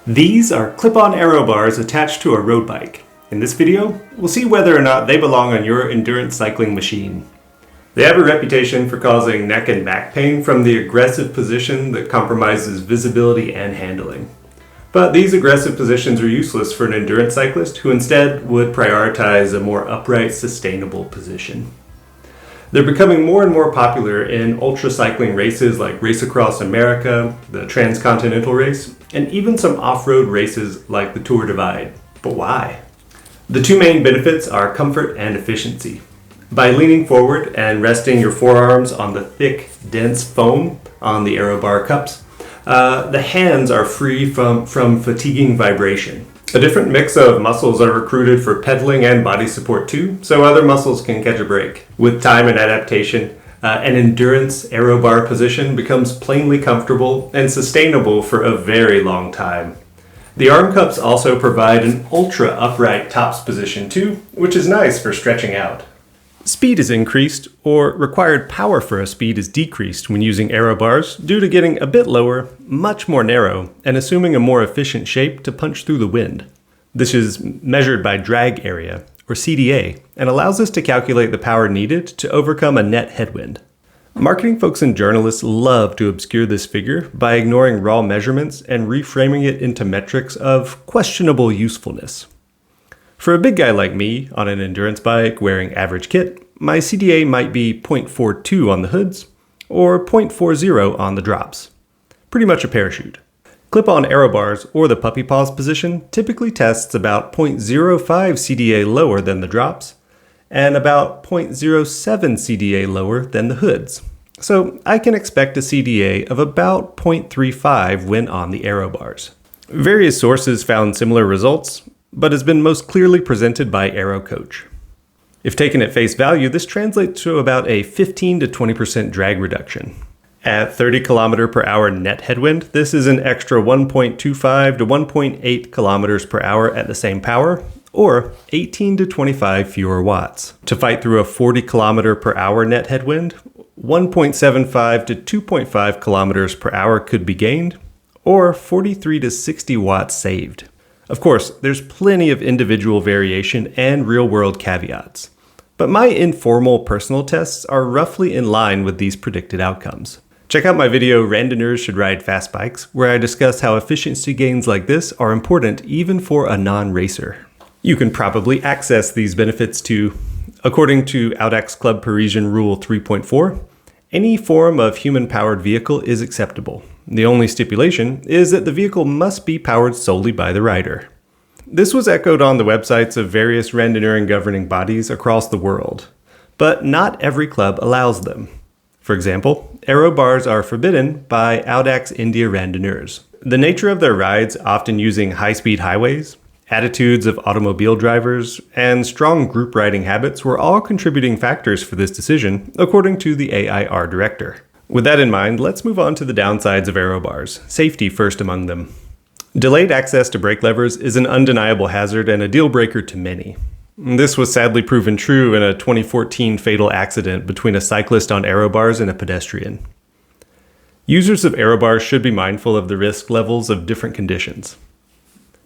These are clip-on aero bars attached to a road bike. In this video, we'll see whether or not they belong on your endurance cycling machine. They have a reputation for causing neck and back pain from the aggressive position that compromises visibility and handling. But these aggressive positions are useless for an endurance cyclist who instead would prioritize a more upright, sustainable position. They're becoming more and more popular in ultra cycling races like Race Across America, the Transcontinental Race, and even some off-road races like the Tour Divide. But why? The two main benefits are comfort and efficiency. By leaning forward and resting your forearms on the thick, dense foam on the Aero Bar cups, the hands are free from fatiguing vibration. A different mix of muscles are recruited for pedaling and body support too, so other muscles can catch a break. With time and adaptation, an endurance Aero Bar position becomes plainly comfortable and sustainable for a very long time. The arm cups also provide an ultra upright tops position too, which is nice for stretching out. Speed is increased, or required power for a speed is decreased when using aero bars due to getting a bit lower, much more narrow, and assuming a more efficient shape to punch through the wind. This is measured by drag area, or CDA, and allows us to calculate the power needed to overcome a net headwind. Marketing folks and journalists love to obscure this figure by ignoring raw measurements and reframing it into metrics of questionable usefulness. For a big guy like me, on an endurance bike wearing average kit, my CDA might be 0.42 on the hoods, or 0.40 on the drops. Pretty much a parachute. Clip-on aero bars, or the puppy paws position, typically tests about 0.05 CDA lower than the drops, and about 0.07 CDA lower than the hoods. So I can expect a CDA of about 0.35 when on the aero bars. Various sources found similar results, but has been most clearly presented by Aero Coach. If taken at face value, this translates to about a 15 to 20% drag reduction. At 30 km per hour net headwind, this is an extra 1.25 to 1.8 km per hour at the same power, or 18 to 25 fewer watts. To fight through a 40 km per hour net headwind, 1.75 to 2.5 km per hour could be gained, or 43 to 60 watts saved. Of course, there's plenty of individual variation and real-world caveats, but my informal personal tests are roughly in line with these predicted outcomes. Check out my video, Randonneurs Should Ride Fast Bikes, where I discuss how efficiency gains like this are important even for a non-racer. You can probably access these benefits too. According to Audax Club Parisian Rule 3.4, any form of human-powered vehicle is acceptable. The only stipulation is that the vehicle must be powered solely by the rider. This was echoed on the websites of various randonneuring governing bodies across the world, but not every club allows them. For example, aero bars are forbidden by Audax India Randonneurs. The nature of their rides, often using high-speed highways, attitudes of automobile drivers, and strong group riding habits were all contributing factors for this decision, according to the AIR director. With that in mind, let's move on to the downsides of aero bars, safety first among them. Delayed access to brake levers is an undeniable hazard and a deal breaker to many. This was sadly proven true in a 2014 fatal accident between a cyclist on aero bars and a pedestrian. Users of aero bars should be mindful of the risk levels of different conditions.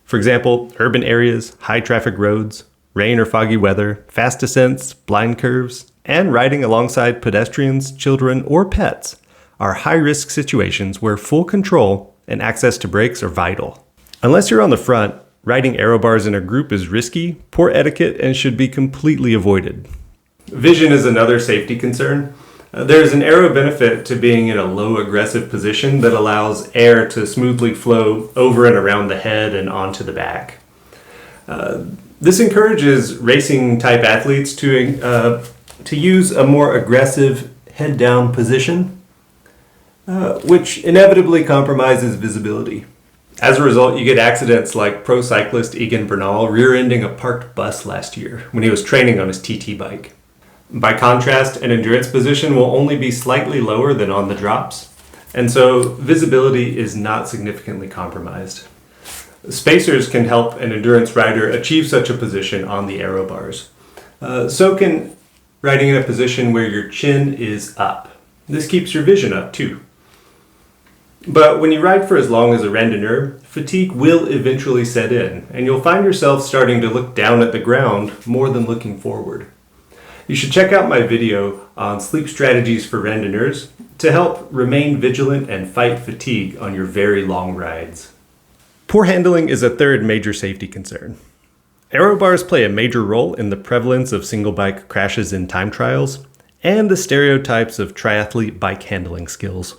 For example, urban areas, high traffic roads, rain or foggy weather, fast descents, blind curves, and riding alongside pedestrians, children, or pets are high-risk situations where full control and access to brakes are vital. Unless you're on the front, riding aero bars in a group is risky, poor etiquette, and should be completely avoided. Vision is another safety concern. There's an aero benefit to being in a low aggressive position that allows air to smoothly flow over and around the head and onto the back. This encourages racing-type athletes to use a more aggressive head-down position, which inevitably compromises visibility. As a result, you get accidents like pro cyclist Egan Bernal rear-ending a parked bus last year when he was training on his TT bike. By contrast, an endurance position will only be slightly lower than on the drops, and so visibility is not significantly compromised. Spacers can help an endurance rider achieve such a position on the aero bars. So can riding in a position where your chin is up. This keeps your vision up too. But when you ride for as long as a randonneur, fatigue will eventually set in, and you'll find yourself starting to look down at the ground more than looking forward. You should check out my video on sleep strategies for randonneurs to help remain vigilant and fight fatigue on your very long rides. Poor handling is a third major safety concern. Aero bars play a major role in the prevalence of single bike crashes in time trials and the stereotypes of triathlete bike handling skills.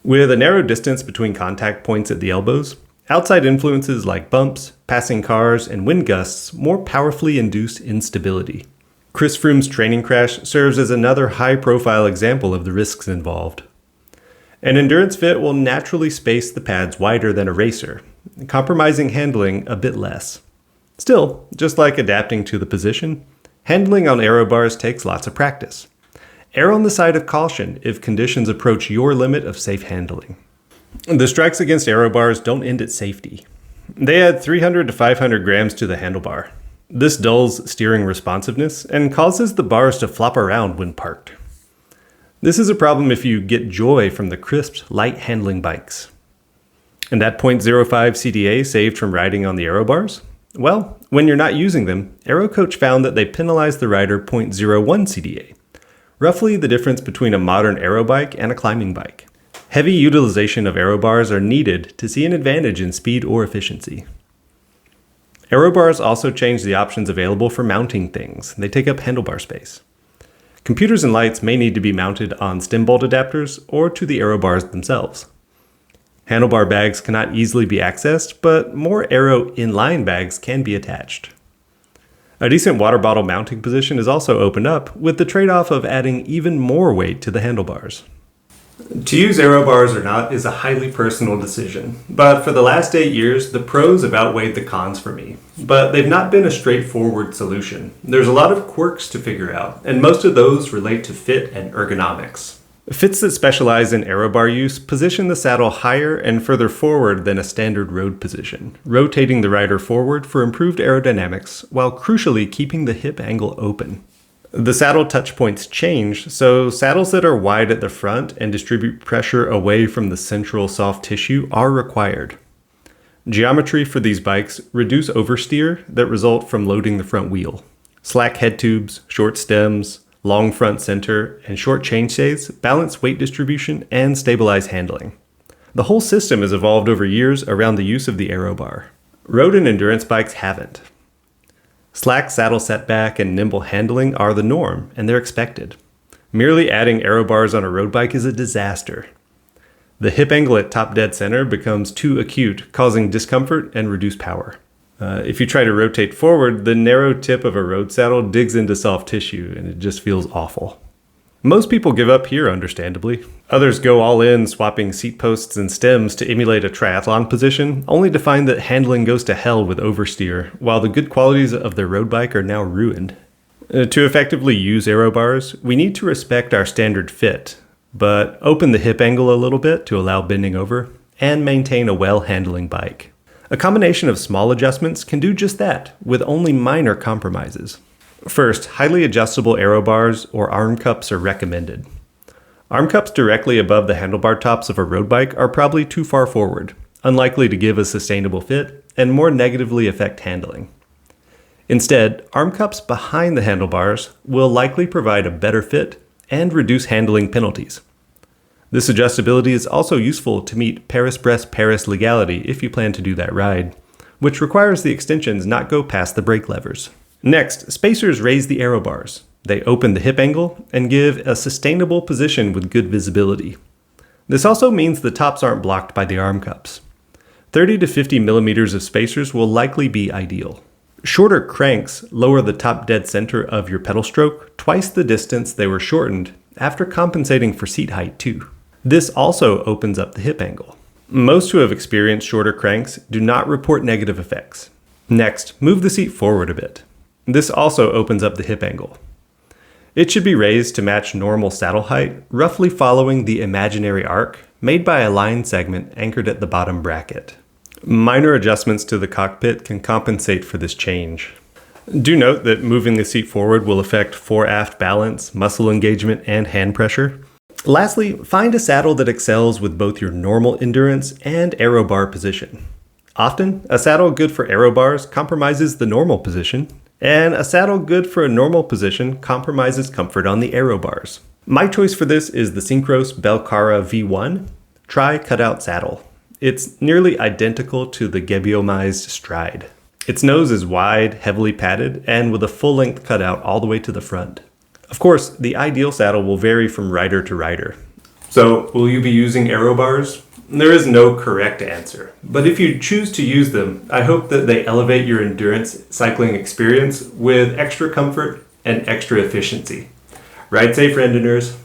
With a narrow distance between contact points at the elbows, outside influences like bumps, passing cars, and wind gusts more powerfully induce instability. Chris Froome's training crash serves as another high-profile example of the risks involved. An endurance fit will naturally space the pads wider than a racer, compromising handling a bit less. Still, just like adapting to the position, handling on aero bars takes lots of practice. Err on the side of caution if conditions approach your limit of safe handling. The strikes against aero bars don't end at safety. They add 300 to 500 grams to the handlebar. This dulls steering responsiveness and causes the bars to flop around when parked. This is a problem if you get joy from the crisp, light handling bikes. And that 0.05 CDA saved from riding on the aero bars? Well, when you're not using them, Aero Coach found that they penalize the rider 0.01 CDA, roughly the difference between a modern aero bike and a climbing bike. Heavy utilization of aero bars are needed to see an advantage in speed or efficiency. Aero bars also change the options available for mounting things. They take up handlebar space. Computers and lights may need to be mounted on stem bolt adapters or to the aero bars themselves. Handlebar bags cannot easily be accessed, but more aero inline bags can be attached. A decent water bottle mounting position is also opened up, with the trade-off of adding even more weight to the handlebars. To use aero bars or not is a highly personal decision, but for the last 8 years, the pros have outweighed the cons for me. But they've not been a straightforward solution. There's a lot of quirks to figure out, and most of those relate to fit and ergonomics. Fits that specialize in aero bar use position the saddle higher and further forward than a standard road position, rotating the rider forward for improved aerodynamics while crucially keeping the hip angle open. The saddle touch points change, so saddles that are wide at the front and distribute pressure away from the central soft tissue are required. Geometry for these bikes reduce oversteer that result from loading the front wheel. Slack head tubes, short stems, long front center, and short chainstays balance weight distribution and stabilize handling. The whole system has evolved over years around the use of the aero bar. Road and endurance bikes haven't. Slack saddle setback and nimble handling are the norm, and they're expected. Merely adding aero bars on a road bike is a disaster. The hip angle at top dead center becomes too acute, causing discomfort and reduced power. If you try to rotate forward, the narrow tip of a road saddle digs into soft tissue, and it just feels awful. Most people give up here, understandably. Others go all in, swapping seat posts and stems to emulate a triathlon position, only to find that handling goes to hell with oversteer, while the good qualities of their road bike are now ruined. To effectively use aero bars, we need to respect our standard fit, but open the hip angle a little bit to allow bending over, and maintain a well-handling bike. A combination of small adjustments can do just that, with only minor compromises. First, highly adjustable aero bars or arm cups are recommended. Arm cups directly above the handlebar tops of a road bike are probably too far forward, unlikely to give a sustainable fit, and more negatively affect handling. Instead, arm cups behind the handlebars will likely provide a better fit and reduce handling penalties. This adjustability is also useful to meet Paris-Brest-Paris legality if you plan to do that ride, which requires the extensions not go past the brake levers. Next, spacers raise the aero bars. They open the hip angle and give a sustainable position with good visibility. This also means the tops aren't blocked by the arm cups. 30 to 50 millimeters of spacers will likely be ideal. Shorter cranks lower the top dead center of your pedal stroke twice the distance they were shortened after compensating for seat height too. This also opens up the hip angle. Most who have experienced shorter cranks do not report negative effects. Next, move the seat forward a bit. This also opens up the hip angle. It should be raised to match normal saddle height, roughly following the imaginary arc made by a line segment anchored at the bottom bracket. Minor adjustments to the cockpit can compensate for this change. Do note that moving the seat forward will affect fore-aft balance, muscle engagement, and hand pressure. Lastly, find a saddle that excels with both your normal endurance and aero bar position. Often, a saddle good for aero bars compromises the normal position, and a saddle good for a normal position compromises comfort on the aero bars. My choice for this is the Synchros Belcara V1 tri-cutout saddle. It's nearly identical to the Gebiomized Stride. Its nose is wide, heavily padded, and with a full-length cutout all the way to the front. Of course, the ideal saddle will vary from rider to rider. So, will you be using aero bars? There is no correct answer, but if you choose to use them, I hope that they elevate your endurance cycling experience with extra comfort and extra efficiency. Ride safe, Randonneurs!